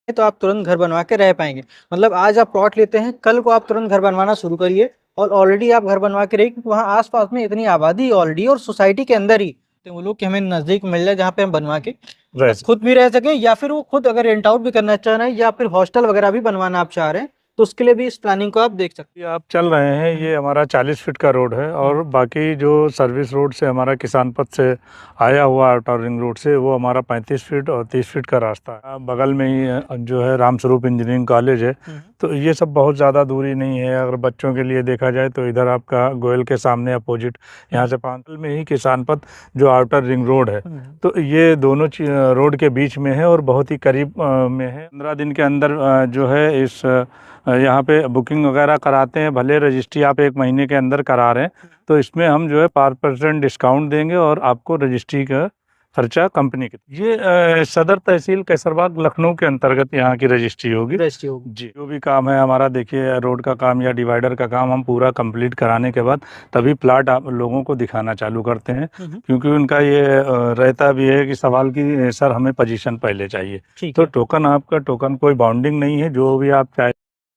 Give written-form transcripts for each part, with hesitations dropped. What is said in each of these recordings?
तो आप तुरंत घर बनवा के रह पाएँगे। मतलब आज आप प्लॉट लेते हैं, कल को आप तुरंत घर बनवाना शुरू करिए और ऑलरेडी आप घर बनवा के रहिए क्योंकि वहाँ आस-पास में इतनी आबादी ऑलरेडी और सोसाइटी के अंदर ही तो वो लोग कि हमें नज़दीक मिल जाए जहाँ पे हम बनवा के रह खुद भी रह सकें या फिर वो खुद अगर रेंट आउट भी करना चाह रहे हैं या फिर हॉस्टल वगैरह भी बनवाना आप चाह रहे हैं, तो उसके लिए भी इस प्लानिंग को आप देख सकते ये आप चल रहे हैं, ये हमारा 40 फीट का रोड है हैं। और बाकी जो सर्विस रोड से हमारा किसान पथ से आया हुआ आउटर रिंग रोड से वो हमारा 35 फीट और 30 फीट का रास्ता है। बगल में ही जो है रामस्वरूप इंजीनियरिंग कॉलेज है। तो ये सब बहुत ज़्यादा दूरी नहीं है। अगर बच्चों के लिए देखा जाए तो इधर आपका गोयल के सामने अपोजिट यहाँ से 5 में ही किसान पथ जो आउटर रिंग रोड है, तो ये दोनों रोड के बीच में है और बहुत ही करीब में है। 15 दिन के अंदर जो है इस यहाँ पे बुकिंग वगैरह कराते हैं, भले रजिस्ट्री आप 1 महीने के अंदर करा रहे हैं तो इसमें हम जो है 5% डिस्काउंट देंगे और आपको रजिस्ट्री का खर्चा कंपनी के। ये सदर तहसील कैसरबाग लखनऊ के अंतर्गत यहाँ की रजिस्ट्री होगी। जी, जो भी काम है हमारा, देखिए रोड का काम या डिवाइडर का काम हम पूरा कंप्लीट कराने के बाद तभी प्लाट आप लोगों को दिखाना चालू करते हैं, क्योंकि उनका ये रहता भी है कि सवाल की सर हमें पोजीशन पहले चाहिए। तो टोकन आपका टोकन कोई बाउंडिंग नहीं है, जो भी आप चाहे।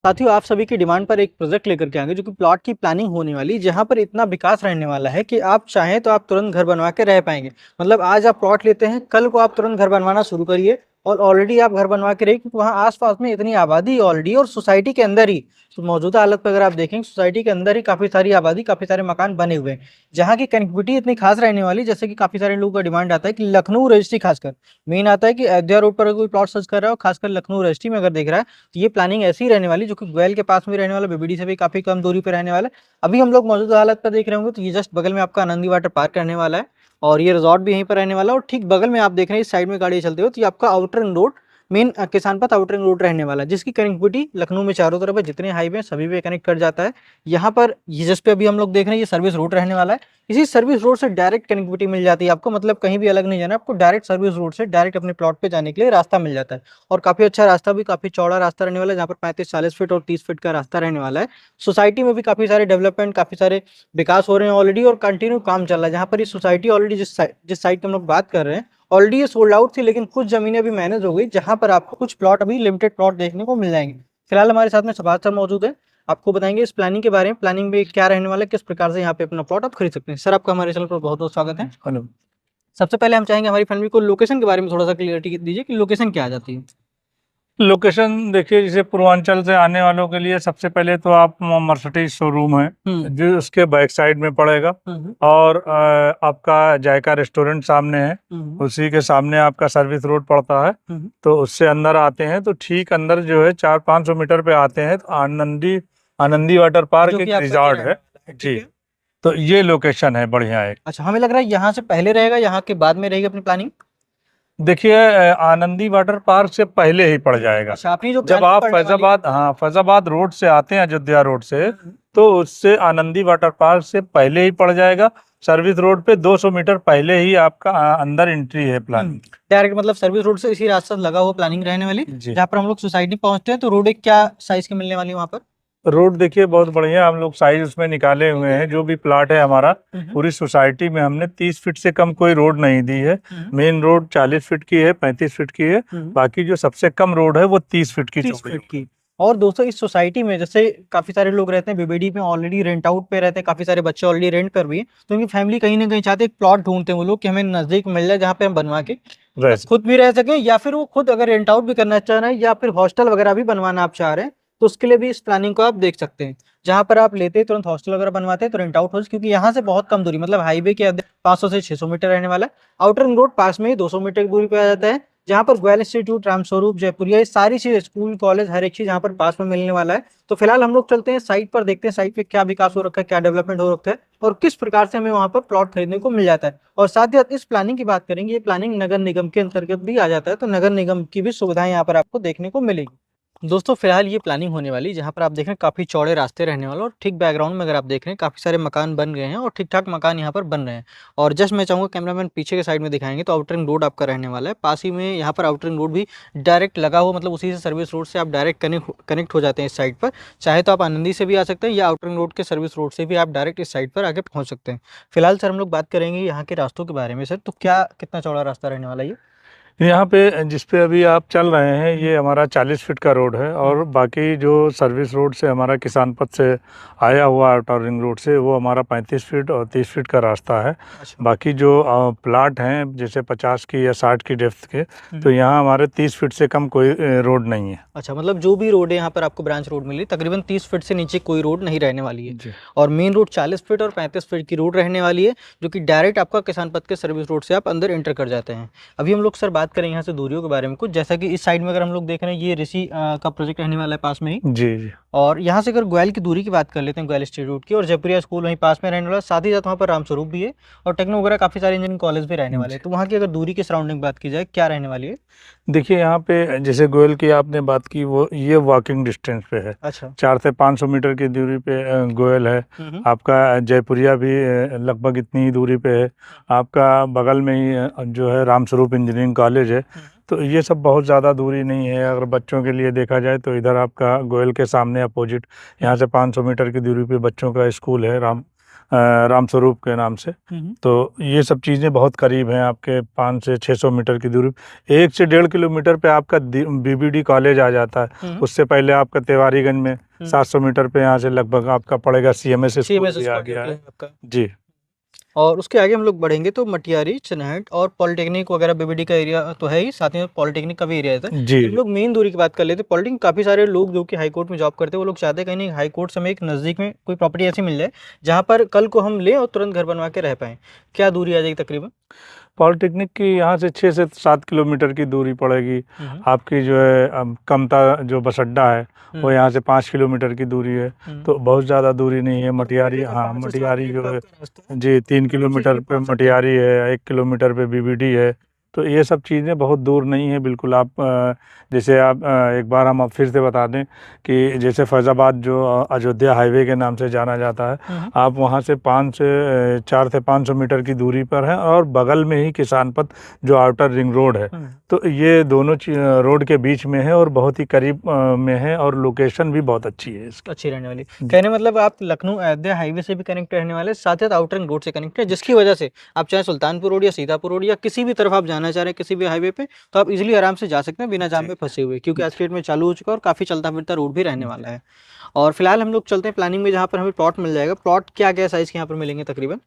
साथियों, आप सभी की डिमांड पर एक प्रोजेक्ट लेकर के आएंगे जो कि प्लॉट की प्लानिंग होने वाली, जहां पर इतना विकास रहने वाला है कि आप चाहें तो आप तुरंत घर बनवा के रह पाएंगे। मतलब आज आप प्लॉट लेते हैं, कल को आप तुरंत घर बनवाना शुरू करिए और ऑलरेडी आप घर बनवा के रहिए क्योंकि वहाँ आस-पास में इतनी आबादी ऑलरेडी और सोसाइटी के अंदर ही तो मौजूदा हालत पर अगर आप देखें सोसाइटी के अंदर ही काफ़ी सारी आबादी, काफ़ी सारे मकान बने हुए हैं, जहाँ की कनेक्टिविटी इतनी खास रहने वाली, जैसे कि काफ़ी सारे लोगों का डिमांड आता है कि लखनऊ रजिस्ट्री खासकर मेन आता है कि अयोध्या रोड पर कोई प्लॉट सर्च कर रहा है और खासकर लखनऊ रजिस्ट्री में अगर देख रहा है तो ये प्लानिंग ऐसी रहने वाली जो कि गोयल के पास में रहने वाला, बीबीडी से भी काफ़ी कम दूरी पे रहने वाला है। अभी हम लोग मौजूदा हालत पर देख रहे होंगे तो ये जस्ट बगल में आपका आनंदी वाटर पार्क रहने वाला है और ये रिजॉर्ट भी यहीं पर रहने वाला है और ठीक बगल में आप देख रहे हैं इस साइड में गाड़ी चलते हो तो ये आपका आउटर रिंग रोड मेन किसान पथ आउटर रिंग रोड रहने वाला है, जिसकी कनेक्टिविटी लखनऊ में चारों तरफ है, जितने हाईवे सभी पे कनेक्ट कर जाता है। यहाँ पर ये जिस पे अभी हम लोग देख रहे हैं ये सर्विस रोड रहने वाला है। इसी सर्विस रोड से डायरेक्ट कनेक्टिविटी मिल जाती है आपको, मतलब कहीं भी अलग नहीं जाना, आपको डायरेक्ट सर्विस रोड से डायरेक्ट अपने प्लॉट पे जाने के लिए रास्ता मिल जाता है और काफी अच्छा रास्ता भी, काफी चौड़ा रास्ता रहने वाला है, जहाँ पर 35-40 फीट और 30 फीट का रास्ता रहने वाला है। सोसाइटी में भी काफी सारे डेवलपमेंट, काफी सारे विकास हो रहे हैं ऑलरेडी और कंटिन्यू काम चल रहा है। जहाँ पर ये सोसाइटी ऑलरेडी जिस साइड की हम लोग बात कर रहे हैं ऑलरेडी ये सोल्ड आउट थी, लेकिन कुछ जमीनें अभी मैनेज हो गई, जहां पर आपको कुछ प्लॉट अभी लिमिटेड प्लॉट देखने को मिल जाएंगे। फिलहाल हमारे साथ में सभात सर मौजूद है, आपको बताएंगे इस प्लानिंग के बारे में, प्लानिंग में क्या रहने वाला है, किस प्रकार से यहाँ पे अपना प्लॉट आप खरीद सकते हैं। सर, आपका हमारे चैनल पर बहुत बहुत स्वागत है। हेलो। सबसे पहले हम चाहेंगे हमारी फैमिली को लोकेशन के बारे में थोड़ा सा क्लियरिटी दीजिए कि लोकेशन क्या आ जाती है। लोकेशन देखिए, जैसे पूर्वांचल से आने वालों के लिए सबसे पहले तो आप मर्सिडीज शोरूम है जो उसके बैक साइड में पड़ेगा और आपका जायका रेस्टोरेंट सामने है, उसी के सामने आपका सर्विस रोड पड़ता है। तो उससे अंदर आते हैं तो ठीक अंदर जो है 400-500 मीटर पे आते हैं तो आनंदी वाटर पार्क एक रिजॉर्ट है जी। तो ये लोकेशन है, बढ़िया है। अच्छा, हमें लग रहा है यहाँ से पहले रहेगा, यहाँ के बाद में रहेगी अपनी प्लानिंग। देखिए, आनंदी वाटर पार्क से पहले ही पड़ जाएगा। अच्छा, अपनी जो जब आप फैजाबाद, हाँ, फैजाबाद रोड से आते हैं, अयोध्या रोड से, तो उससे आनंदी वाटर पार्क से पहले ही पड़ जाएगा। सर्विस रोड पे 200 मीटर पहले ही आपका अंदर एंट्री है प्लानिंग। डायरेक्ट मतलब सर्विस रोड से इसी रास्ते लगा हुआ प्लानिंग रहने वाली, जहाँ पर हम लोग सोसाइटी पहुंचते हैं तो रोड एक क्या साइज की मिलने वाली है वहाँ पर। रोड देखिए बहुत बढ़िया, हम लोग साइज उसमें निकाले हुए हैं। जो भी प्लाट है हमारा पूरी सोसाइटी में हमने 30 फीट से कम कोई रोड नहीं दी है। मेन रोड 40 फीट की है, 35 फीट की है, बाकी जो सबसे कम रोड है वो 30 फीट की चौड़ी की। और दोस्तों, इस सोसाइटी में जैसे काफी सारे लोग रहते हैं बीबीडी में ऑलरेडी रेंट आउट पे रहते हैं, काफी सारे बच्चे ऑलरेडी रेंट पर भी हैं, तो उनकी फैमिली कहीं ना कहीं चाहते हैं एक प्लॉट ढूंढते हैं वो लोग कि हमें नजदीक मिल जाए जहाँ पे हम बनवा के खुद भी रह सकें या फिर वो खुद अगर रेंट आउट भी करना चाह रहे हैं या फिर हॉस्टल वगैरह भी बनवाना आप चाह रहे हैं तो उसके लिए भी इस प्लानिंग को आप देख सकते हैं। जहां पर आप लेते हैं तुरंत हॉस्टल वगैरह बनवाते हैं तो रेंट आउट हो, क्योंकि यहाँ से बहुत कम दूरी, मतलब हाईवे के 500 से 600 मीटर रहने वाला है। आउटर रिंग रोड पास में ही 200 मीटर की दूरी पे आ जाता है, जहाँ पर गोयल इंस्टीट्यूट, रामस्वरूप, जयपुरिया, ये सारी चीज, स्कूल, कॉलेज, हर एक चीज यहाँ पर पास में मिलने वाला है। तो फिलहाल हम लोग चलते हैं साइट पर, देखते हैं साइट पे क्या विकास हो रखा है, क्या डेवलपमेंट हो रखा है और किस प्रकार से हमें वहाँ पर प्लॉट खरीदने को मिल जाता है। और साथ ही साथ इस प्लानिंग की बात करेंगे, ये प्लानिंग नगर निगम के अंतर्गत भी आ जाता है, तो नगर निगम की भी सुविधाएं यहाँ पर आपको देखने को मिलेगी। दोस्तों, फिलहाल ये प्लानिंग होने वाली, जहाँ पर आप देख रहे हैं काफ़ी चौड़े रास्ते रहने वाले और ठीक बैकग्राउंड में अगर आप देख रहे हैं काफ़ी सारे मकान बन गए हैं और ठीक ठाक मकान यहाँ पर बन रहे हैं। और जस्ट मैं चाहूँगा कैमरामैन पीछे के साइड में दिखाएंगे तो आउटर रिंग रोड आपका रहने वाला है, पास ही में यहाँ पर आउटर रिंग रोड भी डायरेक्ट लगा हुआ, मतलब उसी से सर्विस रोड से आप डायरेक्ट कनेक्ट हो जाते हैं इस साइड पर। चाहे तो आप आनंदी से भी आ सकते हैं या आउटर रिंग रोड के सर्विस रोड से भी आप डायरेक्ट इस साइड पर आगे पहुँच सकते हैं। फिलहाल सर हम लोग बात करेंगे यहाँ के रास्तों के बारे में। सर, तो क्या कितना चौड़ा रास्ता रहने वाला है ये? यहाँ पे जिस पे अभी आप चल रहे हैं ये हमारा 40 फीट का रोड है और बाकी जो सर्विस रोड से हमारा किसान पथ से आया हुआ आउटर रिंग रोड से वो हमारा 35 फीट और 30 फीट का रास्ता है। अच्छा। बाकी जो प्लाट हैं जैसे 50 की या 60 की डेप्थ के, तो यहाँ हमारे 30 फीट से कम कोई रोड नहीं है। अच्छा, मतलब जो भी रोड है यहाँ पर आपको ब्रांच रोड मिली तकरीबन 30 फीट से नीचे कोई रोड नहीं रहने वाली है जी। और मेन रोड 40 फीट और 35 फीट की रोड रहने वाली है जो कि डायरेक्ट आपका किसान पथ के सर्विस रोड से आप अंदर एंटर कर जाते हैं। अभी हम लोग सर बात करें यहाँ से दूरियों के बारे में कुछ, जैसा कि इस साइड में अगर हम लोग देख रहे हैं ये ऋषि का प्रोजेक्ट रहने वाला है पास में ही, जी जी। और यहाँ से अगर ग्वाल की दूरी की बात कर लेते हैं, ग्वाल इंस्टीट्यूट की, और जयपुरिया स्कूल वहीं पास में रहने वाला, साथ ही साथ वहाँ पर रामस्वरूप भी है और टेक्नो वगैरह काफ़ी सारे इंजीनियरिंग कॉलेज भी रहने वाले हैं। तो वहाँ की अगर दूरी की सराउंडिंग बात की जाए क्या रहने वाली है? देखिए यहाँ पे जैसे गोयल की आपने बात की वो ये वॉकिंग डिस्टेंस पे है। अच्छा। 4 से 500 मीटर की दूरी पे गोयल है। आपका जयपुरिया भी लगभग इतनी ही दूरी पे है। आपका बगल में ही जो है रामस्वरूप इंजीनियरिंग कॉलेज है। तो ये सब बहुत ज़्यादा दूरी नहीं है। अगर बच्चों के लिए देखा जाए तो इधर आपका गोयल के सामने अपोजिट यहाँ से 500 मीटर की दूरी पे बच्चों का स्कूल है रामस्वरूप के नाम से। तो ये सब चीज़ें बहुत करीब हैं आपके 500 से 600 मीटर की दूरी। 1 से 1.5 किलोमीटर पे आपका बीबीडी कॉलेज आ जाता है। उससे पहले आपका तिवारीगंज में 700 मीटर पे यहाँ से लगभग आपका पड़ेगा सीएमएस स्कूल भी आ गया है जी। और उसके आगे हम लोग बढ़ेंगे तो मटियारी, चिन्हट और पॉलिटेक्निक वगैरह बीबीडी का एरिया तो है ही, साथ ही पॉलिटेक्निक का भी एरिया है। जी। हम लोग मेन दूरी की बात कर लेते हैं। पॉलिटेक्निक काफ़ी सारे लोग जो कि हाई कोर्ट में जॉब करते हैं वो लोग चाहते हैं कहीं नहीं हाई कोर्ट से हमें एक नज़दीक में कोई प्रॉपर्टी ऐसी मिल जाए जहाँ पर कल को हम लें और तुरंत घर बनवा के रह पाएँ। क्या दूरी आ जाएगी तकरीबन? पॉलिटेक्निक की यहाँ से 6 से 7 किलोमीटर की दूरी पड़ेगी। आपकी जो है कमता जो बस अड्डा है वो यहाँ से 5 किलोमीटर की दूरी है। तो बहुत ज़्यादा दूरी नहीं है। मटियारी, हाँ मटियारी जो है जी 3 किलोमीटर पे मटियारी है, 1 किलोमीटर पे बीबीडी है। तो ये सब चीज़ें बहुत दूर नहीं है बिल्कुल। आप जैसे आप एक बार हम फिर से बता दें कि जैसे फैज़ाबाद जो अयोध्या हाईवे के नाम से जाना जाता है, आप वहाँ से 4 से 500 मीटर की दूरी पर है और बगल में ही किसान पथ जो आउटर रिंग रोड है। तो ये दोनों रोड के बीच में है और बहुत ही करीब में है और लोकेशन भी बहुत अच्छी है इसकी। अच्छी रहने वाली। कहने मतलब आप लखनऊ अयोध्या हाईवे से भी कनेक्ट रहने वाले, साथ साथ आउटर रिंग रोड से कनेक्ट है, जिसकी वजह से आप चाहे सुल्तानपुर रोड या सीतापुर रोड या किसी भी तरफ आप जाना चाह रहे हैं किसी भी हाईवे पे तो आप इजीली आराम से जा सकते हैं बिना जाम में फंसे हुए, क्योंकि आज के डेट में चालू हो चुका है और काफ़ी चलता फिरता रोड भी रहने वाला है। और फिलहाल हम लोग चलते हैं प्लानिंग में जहाँ पर हमें प्लॉट मिल जाएगा। प्लॉट क्या क्या साइज़ के यहाँ पर मिलेंगे तकरीबन?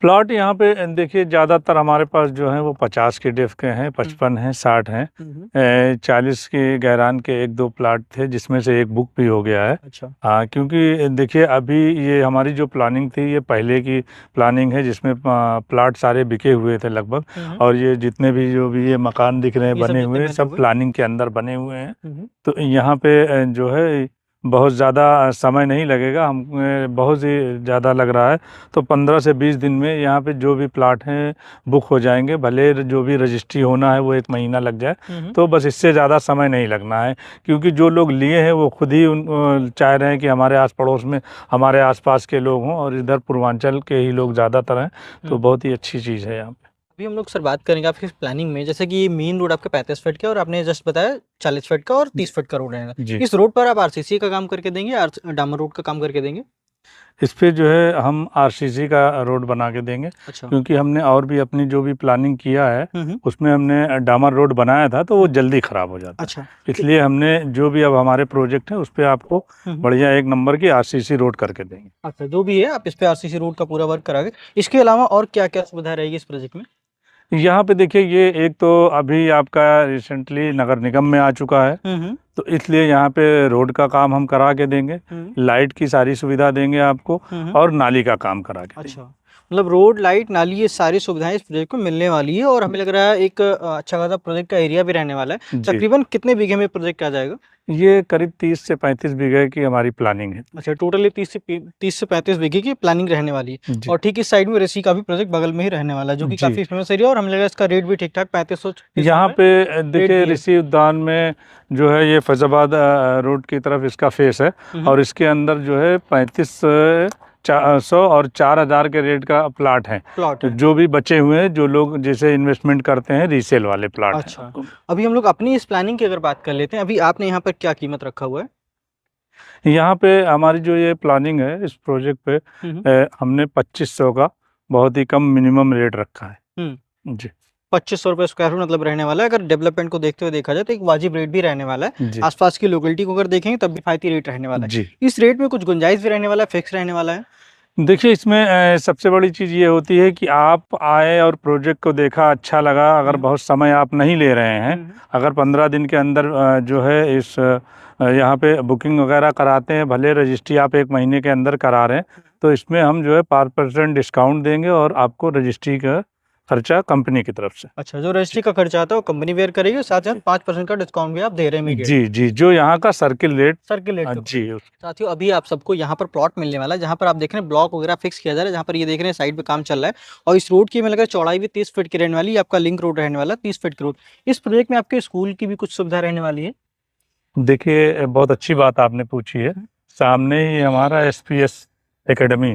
प्लॉट यहाँ पे देखिए ज़्यादातर हमारे पास जो है वो 50 के डेफ के हैं, 55 हैं, 60 हैं। 40 के गैरान के 1-2 प्लाट थे जिसमें से एक बुक भी हो गया है। अच्छा। हाँ, क्योंकि देखिए अभी ये हमारी जो प्लानिंग थी ये पहले की प्लानिंग है जिसमें प्लाट सारे बिके हुए थे लगभग। और ये जितने भी जो भी ये मकान दिख रहे हैं बने हुए सब प्लानिंग के अंदर बने हुए हैं। तो यहाँ पे जो है बहुत ज़्यादा समय नहीं लगेगा, हम बहुत ही ज़्यादा लग रहा है। तो 15 से 20 दिन में यहाँ पे जो भी प्लाट हैं बुक हो जाएंगे। भले जो भी रजिस्ट्री होना है वो 1 महीना लग जाए, तो बस इससे ज़्यादा समय नहीं लगना है। क्योंकि जो लोग लिए हैं वो खुद ही चाह रहे हैं कि हमारे आस पड़ोस में हमारे आसपास के लोग हों और इधर पूर्वांचल के ही लोग ज़्यादातर हैं। तो बहुत ही अच्छी चीज़ है यहाँ पे। अभी हम लोग सर बात करेंगे आपकी प्लानिंग में, जैसे कि ये मेन रोड आपका 35 फीट का और आपने जस्ट बताया 40 फीट का और 30 फीट का रोड रहेगा। इस रोड पर आप आरसीसी का काम करके देंगे या डामर रोड का काम करके देंगे? इस पे जो है हम आरसीसी का रोड बना के देंगे। अच्छा। क्योंकि हमने और भी अपनी जो भी प्लानिंग किया है उसमें हमने डामर रोड बनाया था तो वो जल्दी खराब हो जाता है। अच्छा। इसलिए हमने जो भी अब हमारे प्रोजेक्ट है उस पे आपको बढ़िया 1 नंबर की आरसीसी रोड करके देंगे। अच्छा, जो भी है आप इस पे आरसीसी रोड का पूरा वर्क कराएंगे। इसके अलावा और क्या क्या सुविधा रहेगी इस प्रोजेक्ट में? यहाँ पे देखिए ये एक तो अभी आपका रिसेंटली नगर निगम में आ चुका है, तो इसलिए यहाँ पे रोड का काम हम करा के देंगे, लाइट की सारी सुविधा देंगे आपको और नाली का काम करा के देंगे। अच्छा, मतलब रोड, लाइट, नाली ये सारी सुविधाएं इस प्रोजेक्ट को मिलने वाली है और हमें लग रहा है एक अच्छा खासा प्रोजेक्ट का एरिया भी रहने वाला है। तकरीबन कितने बीघे में प्रोजेक्ट आ जाएगा? ये करीब 30 से 35 बीघे की हमारी प्लानिंग है। अच्छा, टोटली 30 से 35 बीघे की प्लानिंग रहने वाली है। और ठीक इस साइड में ऋषि का भी प्रोजेक्ट बगल में ही रहने वाला है जो कि काफी फेमस एरिया और हमें लगा इसका रेट भी ठीक ठाक 3500। यहाँ पे देखिए ऋषि उद्यान में जो है ये फैजाबाद रोड की तरफ इसका फेस है और इसके अंदर जो है 3500 और 4000 के रेट का प्लाट है। जो भी बचे हुए हैं जो लोग जैसे इन्वेस्टमेंट करते हैं रीसेल वाले प्लाट। अच्छा, अभी हम लोग अपनी इस प्लानिंग की अगर बात कर लेते हैं, अभी आपने यहाँ पर क्या कीमत रखा हुआ है? यहाँ पे हमारी जो ये प्लानिंग है इस प्रोजेक्ट पे हमने 2500 का बहुत ही कम मिनिमम रेट रखा है जी। 2500 रुपए स्क्वायर फुट मतलब रहने वाला है। अगर डेवलपमेंट को देखते हुए देखा जाए तो एक वाजिब रेट भी रहने वाला है। जी आसपास की लोकेलिटी को अगर देखेंगे तब भी किफायती रेट रहने वाला है। जी। इस रेट में कुछ गुंजाइश भी रहने वाला है, फिक्स रहने वाला है? देखिए इसमें सबसे बड़ी चीज़ ये होती है कि आप आए और प्रोजेक्ट को देखा, अच्छा लगा। अगर बहुत समय आप नहीं ले रहे हैं, अगर 15 दिन के अंदर जो है इस यहाँ पे बुकिंग वगैरह कराते हैं, भले रजिस्ट्री आप 1 महीने के अंदर करा रहे हैं, तो इसमें हम जो है 5% डिस्काउंट देंगे और आपको रजिस्ट्री का खर्चा कंपनी की तरफ से। अच्छा, जो रजिस्ट्री का खर्चा आता है वो कंपनी बेयर करेगी और साथ ही 5% का डिस्काउंट भी आप दे रहे हैं इमीडिएट। जी जी, जो यहाँ का सर्किल रेट जी। साथियों अभी आप सबको यहाँ पर प्लॉट मिलने वाला है, जहाँ पर आप देख रहे हैं ब्लॉक वगैरह फिक्स किया जा रहा है, जहाँ पर ये देख रहे हैं साइड पे काम चल रहा है। और इस रोड की हमें लगा चौड़ाई भी 30 फीट की रहने वाली है। आपका लिंक रोड रहने वाला है 30 फीट की रोड। इस प्रोजेक्ट में आपके स्कूल की भी कुछ सुविधा रहने वाली है? देखिए बहुत अच्छी बात आपने पूछी है। सामने ही हमारा एसपीएस एकेडमी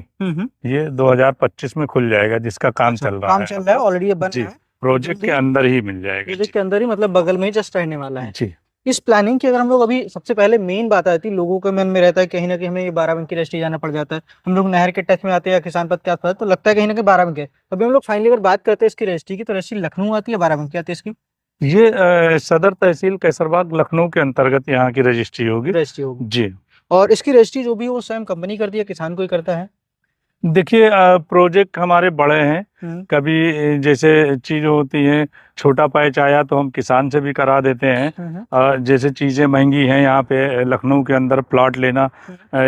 ये 2025 में खुल जाएगा, जिसका काम चल रहा है। काम चल रहा है ऑलरेडी, ये बन रहा है। प्रोजेक्ट के अंदर ही मिल जाएगा। प्रोजेक्ट के अंदर ही मतलब बगल में ही जस्ट रहने वाला है जी। इस प्लानिंग की अगर हम लोग अभी सबसे पहले मेन बात आती है, लोगों के मन में रहता है कहीं ना कहीं हमें ये 12 रजिस्ट्री जाना पड़ जाता है। हम लोग नहर के टच में आते हैं या किसान पथ के आसपास तो लगता है कहीं ना कहीं 12 अभी हम लोग फाइनली अगर बात करते हैं इसकी रजिस्ट्री की, तो रजिस्ट्री लखनऊ आती है, 12 आती है इसकी? ये सदर तहसील कैसरबाग लखनऊ के अंतर्गत यहाँ की रजिस्ट्री होगी। रजिस्ट्री होगी जी। और इसकी रजिस्ट्री जो भी वो स्वयं कंपनी करती है, किसान कोई करता है? देखिए प्रोजेक्ट हमारे बड़े हैं। कभी जैसे चीज़ होती है, छोटा पैच आया तो हम किसान से भी करा देते हैं। जैसे चीज़ें महंगी हैं यहाँ पे लखनऊ के अंदर, प्लॉट लेना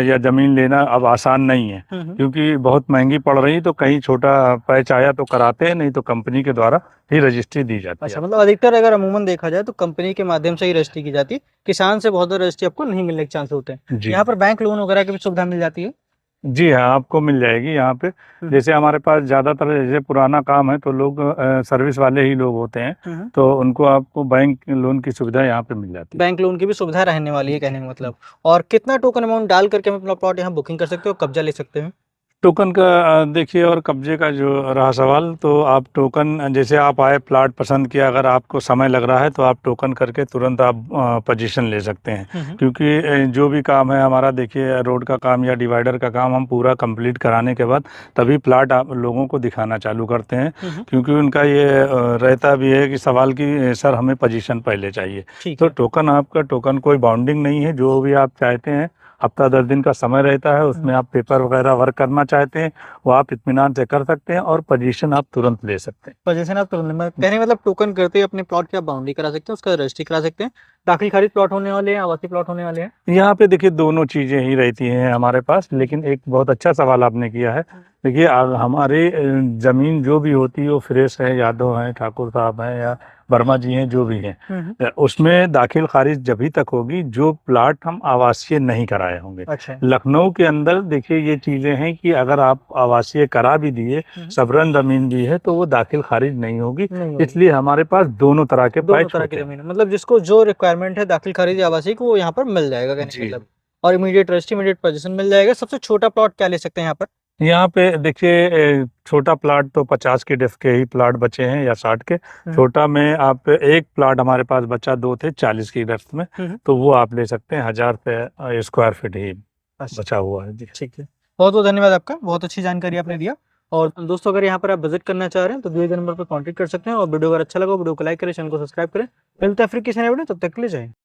या ज़मीन लेना अब आसान नहीं है, क्योंकि बहुत महंगी पड़ रही। तो कहीं छोटा पैच आया तो कराते हैं, नहीं तो कंपनी के द्वारा ही रजिस्ट्री दी जाती है। अच्छा, मतलब अधिकतर अगर अमूमन देखा जाए तो कंपनी के माध्यम से ही रजिस्ट्री की जाती है, किसान से बहुत रजिस्ट्री आपको नहीं मिलने के चांस होते हैं। यहाँ पर बैंक लोन वगैरह की भी सुविधा मिल जाती है? जी हाँ, आपको मिल जाएगी यहाँ पे। जैसे हमारे पास ज़्यादातर जैसे पुराना काम है तो लोग सर्विस वाले ही लोग होते हैं, तो उनको आपको बैंक लोन की सुविधा यहाँ पे मिल जाती है। बैंक लोन की भी सुविधा रहने वाली है कहने का मतलब। और कितना टोकन अमाउंट डाल करके हम अपना प्लॉट यहाँ बुकिंग कर सकते हो, कब्जा ले सकते हैं? टोकन का देखिए, और कब्जे का जो रहा सवाल, तो आप टोकन जैसे आप आए, प्लाट पसंद किया, अगर आपको समय लग रहा है तो आप टोकन करके तुरंत आप पोजीशन ले सकते हैं। क्योंकि जो भी काम है हमारा, देखिए रोड का काम या डिवाइडर का काम हम पूरा कंप्लीट कराने के बाद तभी प्लाट आप लोगों को दिखाना चालू करते हैं। क्योंकि उनका ये रहता भी है कि सवाल की सर हमें पोजीशन पहले चाहिए। तो टोकन आपका, टोकन कोई बाउंडिंग नहीं है, जो भी आप चाहते हैं। हफ्ता 10 दिन का समय रहता है, उसमें आप पेपर वगैरह वर्क करना चाहते हैं वो आप इत्मीनान से कर सकते हैं, और पोजीशन आप तुरंत ले सकते हैं। पोजीशन आप तुरंत कहने मतलब टोकन करते अपने प्लॉट की आप बाउंड्री करा सकते हैं, उसका रजिस्ट्री करा सकते हैं। दाखिल खारिज प्लॉट होने वाले हैं, आवासीय प्लॉट होने वाले हैं? यहाँ पे देखिए दोनों चीजें ही रहती हैं हमारे पास। लेकिन एक बहुत अच्छा सवाल आपने किया है। देखिए हमारी जमीन जो भी होती है वो फ्रेश है, यादव हैं, ठाकुर साहब हैं या वर्मा जी हैं, जो भी हैं, उसमें दाखिल खारिज जभी तक होगी जो प्लाट हम आवासीय नहीं कराए होंगे। अच्छा। लखनऊ के अंदर देखिए ये चीजें हैं कि अगर आप आवासीय करा भी दिए, सबरन जमीन भी है, तो वो दाखिल खारिज नहीं होगी। इसलिए हमारे पास दोनों तरह के जमीन, मतलब जिसको जो रिक्वायरमेंट है दाखिल खारिज आवासीय को, वो यहाँ पर मिल जाएगा कहने मतलब। और इमीडिएट रजिस्ट्री, इमीडिएट पोजीशन मिल जाएगा। सबसे छोटा प्लॉट क्या ले सकते हैं यहाँ पर? यहाँ पे देखिए छोटा प्लाट तो 50 के डेफ के ही प्लाट बचे हैं या 60 के। छोटा में आप एक प्लाट हमारे पास बचा, 2 थे 40 की डेफ में, तो वो आप ले सकते हैं। 1000 रुपये स्क्वायर फीट ही बचा हुआ है। जी ठीक है, बहुत बहुत धन्यवाद आपका, बहुत अच्छी जानकारी आपने दिया। और दोस्तों अगर यहाँ पर आप विजिट करना चाह रहे हैं तो दिए गए नंबर पर कॉन्टेक्ट कर सकते हैं। और वीडियो अगर अच्छा लगा वीडियो को लाइक करें, चैनल को सब्सक्राइब करें। मिलते हैं फिर किसी नए वीडियो, तब तक के लिए जय हिंद।